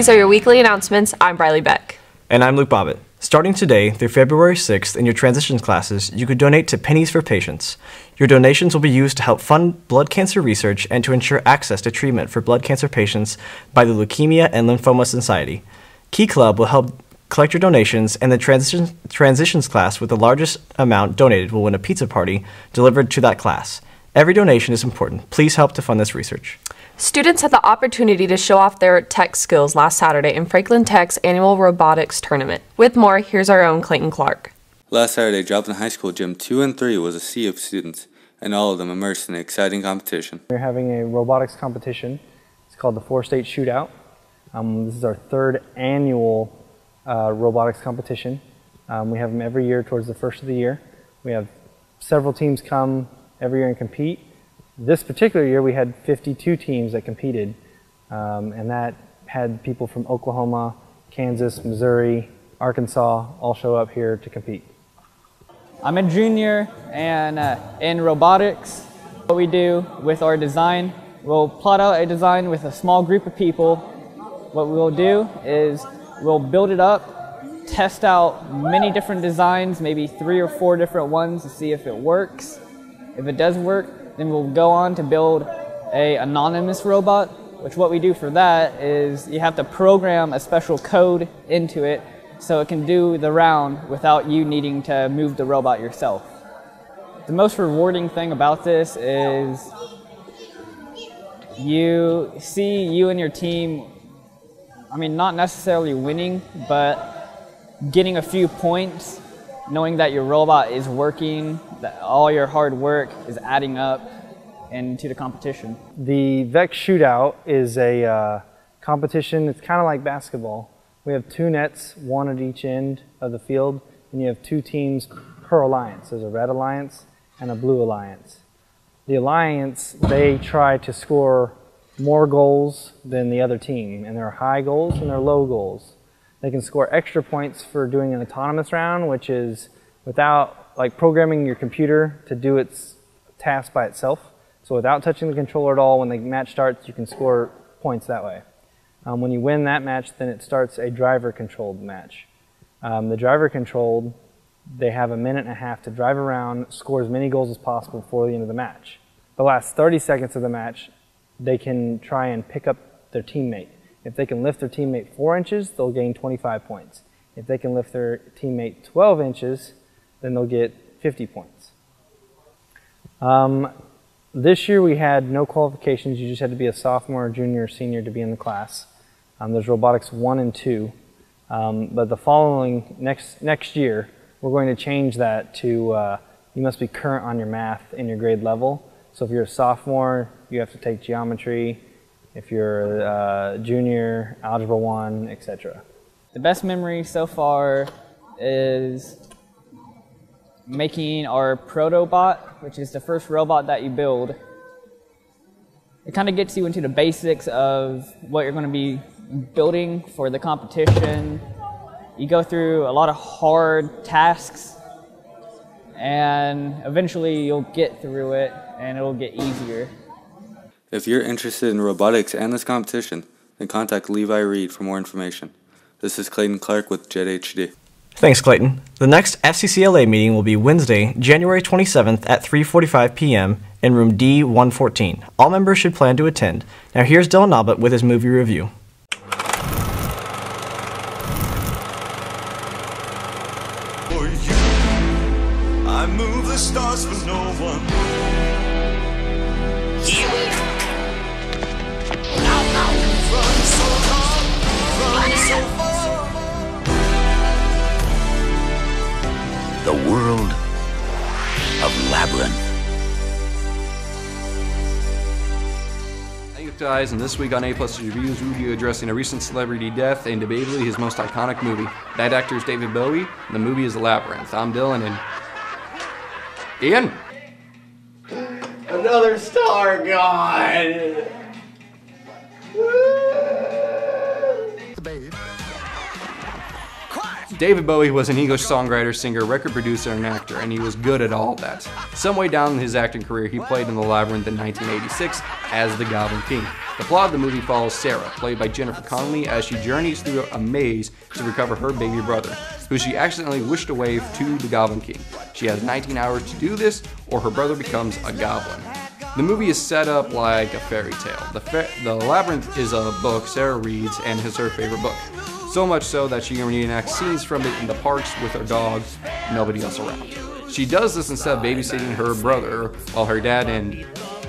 These are your weekly announcements. I'm Briley Beck. And I'm Luke Bobbitt. Starting today through February 6th in your transitions classes, you could donate to Pennies for Patients. Your donations will be used to help fund blood cancer research and to ensure access to treatment for blood cancer patients by the Leukemia and Lymphoma Society. Key Club will help collect your donations, and the transitions class with the largest amount donated will win a pizza party delivered to that class. Every donation is important. Please help to fund this research. Students had the opportunity to show off their tech skills last Saturday in Franklin Tech's annual robotics tournament. With more, here's our own Clayton Clark. Last Saturday, Joplin High School Gym 2 and 3 was a sea of students, and all of them immersed in an exciting competition. We're having a robotics competition. It's called the 4-State Shootout. This is our third annual robotics competition. We have them every year towards the first of the year. We have several teams come every year and compete. This particular year we had 52 teams that competed, and that had people from Oklahoma, Kansas, Missouri, Arkansas all show up here to compete. I'm a junior, and in robotics, what we do with our design, we'll plot out a design with a small group of people. What we'll do is we'll build it up, test out many different designs, maybe 3 or 4 different ones to see if it works. If it does work, then we'll go on to build an anonymous robot, which what we do for that is you have to program a special code into it so it can do the round without you needing to move the robot yourself. The most rewarding thing about this is you see you and your team, I mean, not necessarily winning, but getting a few points, knowing that your robot is working, that all your hard work is adding up into the competition. The VEX Shootout is a competition. It's kind of like basketball. We have 2 nets, 1 at each end of the field, and you have 2 teams per alliance. There's a red alliance and a blue alliance. The alliance, they try to score more goals than the other team, and there are high goals and there are low goals. They can score extra points for doing an autonomous round, which is without programming your computer to do its task by itself. So without touching the controller at all, when the match starts, you can score points that way. When you win that match, then it starts a driver-controlled match. The driver-controlled, they have a minute and a half to drive around, score as many goals as possible before the end of the match. The last 30 seconds of the match, they can try and pick up their teammate. If they can lift their teammate 4 inches, they'll gain 25 points. If they can lift their teammate 12 inches, then they'll get 50 points. This year we had no qualifications. You just had to be a sophomore, junior, or senior to be in the class. There's robotics 1 and 2. But the following, next year, we're going to change that to you must be current on your math in your grade level. So if you're a sophomore, you have to take geometry. If you're a junior, algebra 1, etc. The best memory so far is making our Protobot, which is the first robot that you build. It kind of gets you into the basics of what you're going to be building for the competition. You go through a lot of hard tasks, and eventually you'll get through it and it'll get easier. If you're interested in robotics and this competition, then contact Levi Reed for more information. This is Clayton Clark with Jet HD. Thanks, Clayton. The next FCCLA meeting will be Wednesday, January 27th at 3:45 p.m. in room D114. All members should plan to attend. Now here's Dylan Nobbett with his movie review. For you, I move the stars for no one. Run so long, run so far. The world of Labyrinth. Thank you guys, and this week on A+ Reviews, we'll be addressing a recent celebrity death and debatably his most iconic movie. That actor is David Bowie, and the movie is Labyrinth. I'm Dylan, and Ian. Another star gone. David Bowie was an English songwriter, singer, record producer, and actor, and he was good at all of that. Some way down in his acting career, he played in The Labyrinth in 1986 as the Goblin King. The plot of the movie follows Sarah, played by Jennifer Connelly, as she journeys through a maze to recover her baby brother, who she accidentally wished away to the Goblin King. She has 19 hours to do this, or her brother becomes a goblin. The movie is set up like a fairy tale. The Labyrinth is a book Sarah reads and is her favorite book. So much so that she reenacts scenes from it in the parks with her dog, nobody else around. She does this instead of babysitting her brother while her dad and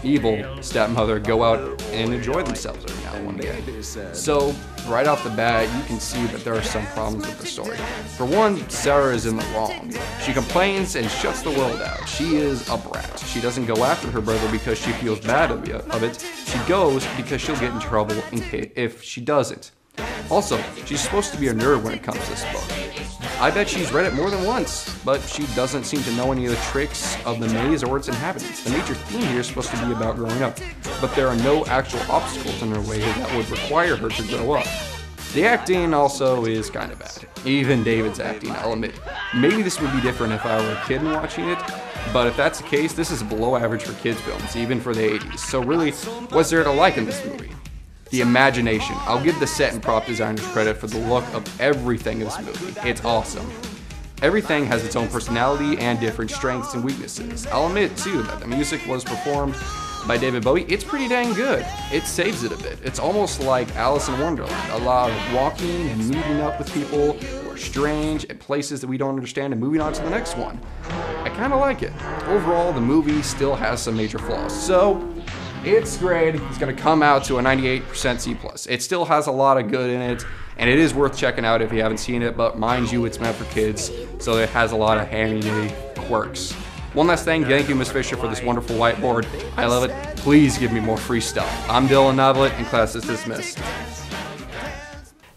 evil stepmother go out and enjoy themselves every now and one day. So, right off the bat, you can see that there are some problems with the story. For one, Sarah is in the wrong. She complains and shuts the world out. She is a brat. She doesn't go after her brother because she feels bad of it. She goes because she'll get in trouble if she doesn't. Also, she's supposed to be a nerd when it comes to this book. I bet she's read it more than once, but she doesn't seem to know any of the tricks of the maze or its inhabitants. The major theme here is supposed to be about growing up, but there are no actual obstacles in her way that would require her to grow up. The acting also is kind of bad. Even David's acting, I'll admit. Maybe this would be different if I were a kid watching it, but if that's the case, this is below average for kids films, even for the 80s. So really, what's there to like in this movie? The imagination. I'll give the set and prop designers credit for the look of everything in this movie. It's awesome. Everything has its own personality and different strengths and weaknesses. I'll admit too that the music was performed by David Bowie. It's pretty dang good. It saves it a bit. It's almost like Alice in Wonderland. A lot of walking and meeting up with people who are strange at places that we don't understand and moving on to the next one. I kind of like it. Overall, the movie still has some major flaws. So, its grade is going to come out to a 98% C+. It still has a lot of good in it, and it is worth checking out if you haven't seen it, but mind you, it's meant for kids, so it has a lot of handy quirks. One last thing, thank you, Ms. Fisher, for this wonderful whiteboard. I love it. Please give me more free stuff. I'm Dylan Novelet, and class is dismissed.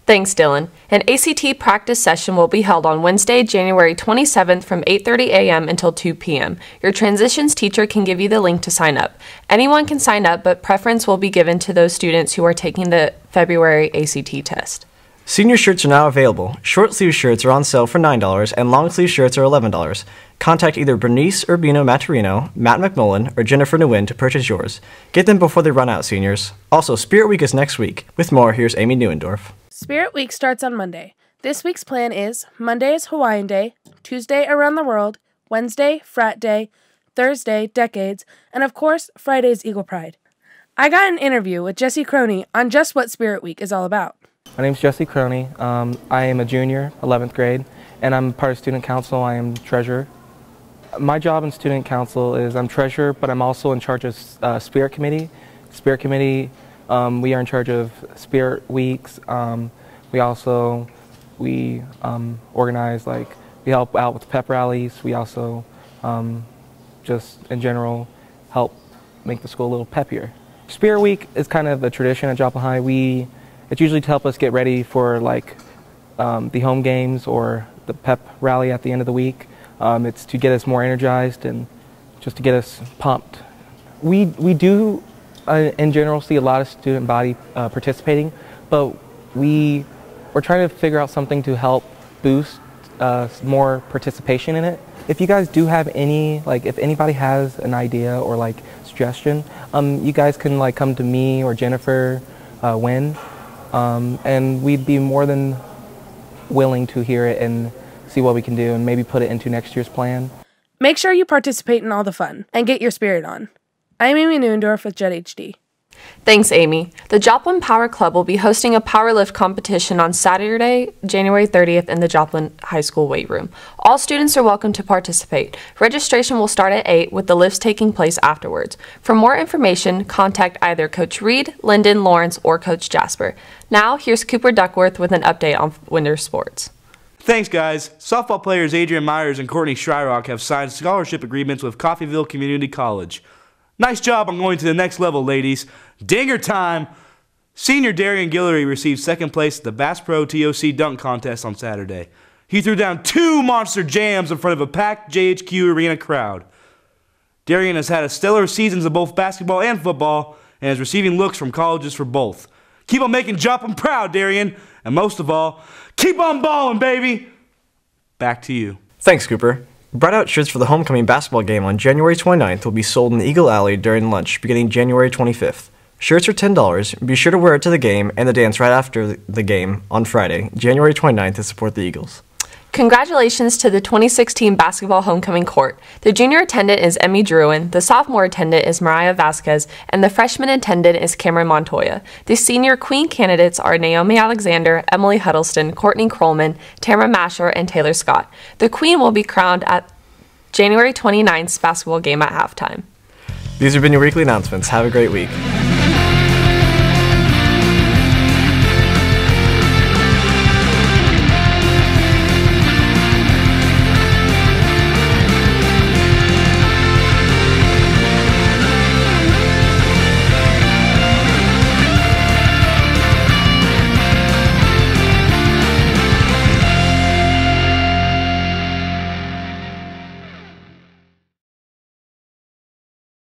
Thanks, Dylan. An ACT practice session will be held on Wednesday, January 27th from 8:30 a.m. until 2 p.m. Your transitions teacher can give you the link to sign up. Anyone can sign up, but preference will be given to those students who are taking the February ACT test. Senior shirts are now available. Short sleeve shirts are on sale for $9, and long sleeve shirts are $11. Contact either Bernice Urbino Maturino, Matt McMullen, or Jennifer Nguyen to purchase yours. Get them before they run out, seniors. Also, Spirit Week is next week. With more, here's Amy Neuendorf. Spirit Week starts on Monday. This week's plan is Monday is Hawaiian Day, Tuesday Around the World, Wednesday Frat Day, Thursday Decades, and of course, Friday's Eagle Pride. I got an interview with Jesse Croney on just what Spirit Week is all about. My name's Jesse Croney. I am a junior, 11th grade, and I'm part of student council. I am treasurer. My job in student council is I'm treasurer, but I'm also in charge of Spirit Committee. Spirit Committee, we are in charge of Spirit Weeks. We organize, we help out with pep rallies. We also just in general help make the school a little peppier. Spirit Week is kind of a tradition at Joplin High. It's usually to help us get ready for the home games or the pep rally at the end of the week. It's to get us more energized and just to get us pumped. We do in general see a lot of student body participating, but we're trying to figure out something to help boost more participation in it. If you guys do have any, if anybody has an idea or suggestion, you guys can come to me or Jennifer Nguyen, and we'd be more than willing to hear it and see what we can do and maybe put it into next year's plan. Make sure you participate in all the fun and get your spirit on. I'm Amy Neuendorf with Jet HD. Thanks, Amy. The Joplin Power Club will be hosting a powerlift competition on Saturday, January 30th in the Joplin High School weight room. All students are welcome to participate. Registration will start at 8 with the lifts taking place afterwards. For more information, contact either Coach Reed, Lyndon, Lawrence, or Coach Jasper. Now, here's Cooper Duckworth with an update on winter sports. Thanks, guys. Softball players Adrian Myers and Courtney Shryock have signed scholarship agreements with Coffeyville Community College. Nice job on going to the next level, ladies. Dinger time! Senior Darian Guillory received second place at the Bass Pro TOC dunk contest on Saturday. He threw down 2 monster jams in front of a packed JHQ arena crowd. Darian has had a stellar seasons of both basketball and football and is receiving looks from colleges for both. Keep on making Joplin proud, Darian, and most of all, keep on balling, baby! back to you. Thanks, Cooper. Bright Out shirts for the homecoming basketball game on January 29th will be sold in Eagle Alley during lunch beginning January 25th. Shirts are $10. Be sure to wear it to the game and the dance right after the game on Friday, January 29th to support the Eagles. Congratulations to the 2016 basketball homecoming court. The junior attendant is Emmy Druin, the sophomore attendant is Mariah Vasquez, and the freshman attendant is Cameron Montoya. The senior queen candidates are Naomi Alexander, Emily Huddleston, Courtney Krollman, Tamara Masher, and Taylor Scott. The queen will be crowned at January 29th's basketball game at halftime. These have been your weekly announcements. Have a great week.